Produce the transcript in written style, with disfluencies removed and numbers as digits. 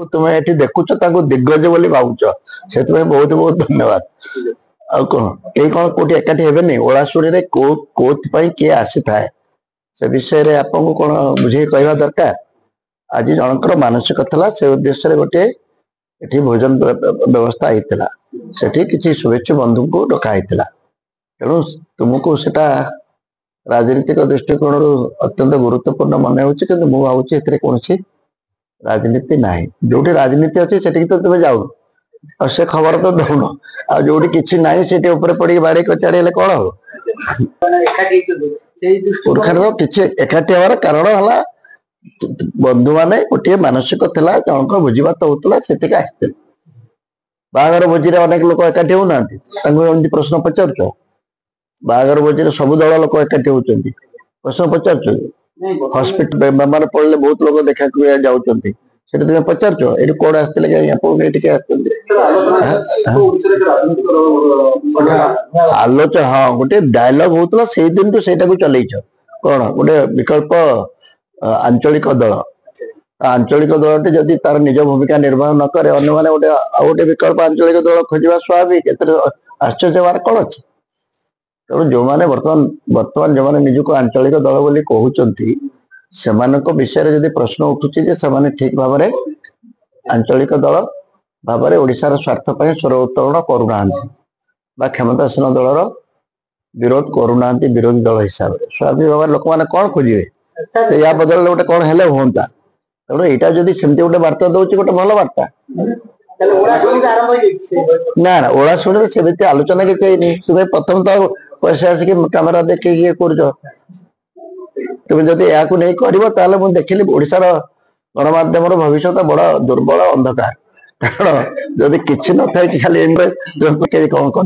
तुम ये देखुच दिग्गज बोली भावुच से बहुत बहुत धन्यवाद। आ कौन कई कौन कौटी एकाठी हेबे ओलाशुणी कोपाई किए आसी था से विषय आपको कौन बुझे कहवा दरकार। आज जनकर मानसिक था से उद्देश्य गोटे ये भोजन व्यवस्था होता से किसी शुभेच्छु बंधु को डकाई तेणु तुमको सेटा राजनीतिक दृष्टिकोण अत्यंत गुरुत्वपूर्ण मन हो मुझे कौन राजनीति ना जो राजनीति अच्छी से तो तुम जाऊ और से खबर तो दौन आ जो कि ना से पड़ी बाड़ी कचाड़ी कौन हो किसी एकाठी हमार कारण है बंधु मान गोटे मानसिक था जनक भोजी भात होता से बाहागर भोजी अनेक लोक एकाठी होना प्रश्न पचार बाहागर भोजी सब दल लोक एकाठी होती प्रश्न पचार हॉस्पिटल बेमार पड़े बहुत लोग देखा जाऊँच तुम पचार ये कौन आसते आलोचना हाँ गोटे डायलॉग होता से दिन टू से चल कौन गोटे विकल्प आंचलिक दल आंचलिक दल जदि तार निज भूमिका निर्वाह न करे अन्य माने गोटे विकल्प आंचलिक दल खोजा स्वाभाविक आश्चर्य बार कौन अच्छे तेणु जो मैंने बर्तमान जो मैंने निजक आंचलिक दल बोली कहते से विषय जदि प्रश्न उठुची से ठीक भाव में आंचलिक दल भाव में ओडिशार स्वार्थ पर स्वर उत्तोलन करूना क्षमतासीन दलर विरोध करूना विरोधी दल हिसाब से स्वाभाविक भाव लोक मैंने कौन खोजे या बदल गोटे कौन हेले हूंता तेणु यहाँ जदि सेमती गोटे बार्ता दौर गोटे भल बार्ता ना ना ओला शुणी से आलोचना किसी तुम्हें प्रथम तो पैसा आसिक कैमेरा देखिए ये कर तुम जब या कर मुझे देखिली ओडिशार गणमाध्यम भविष्य बड़ दुर्बल अंधकार कारण जदि किसी न था कि खाली कौन कर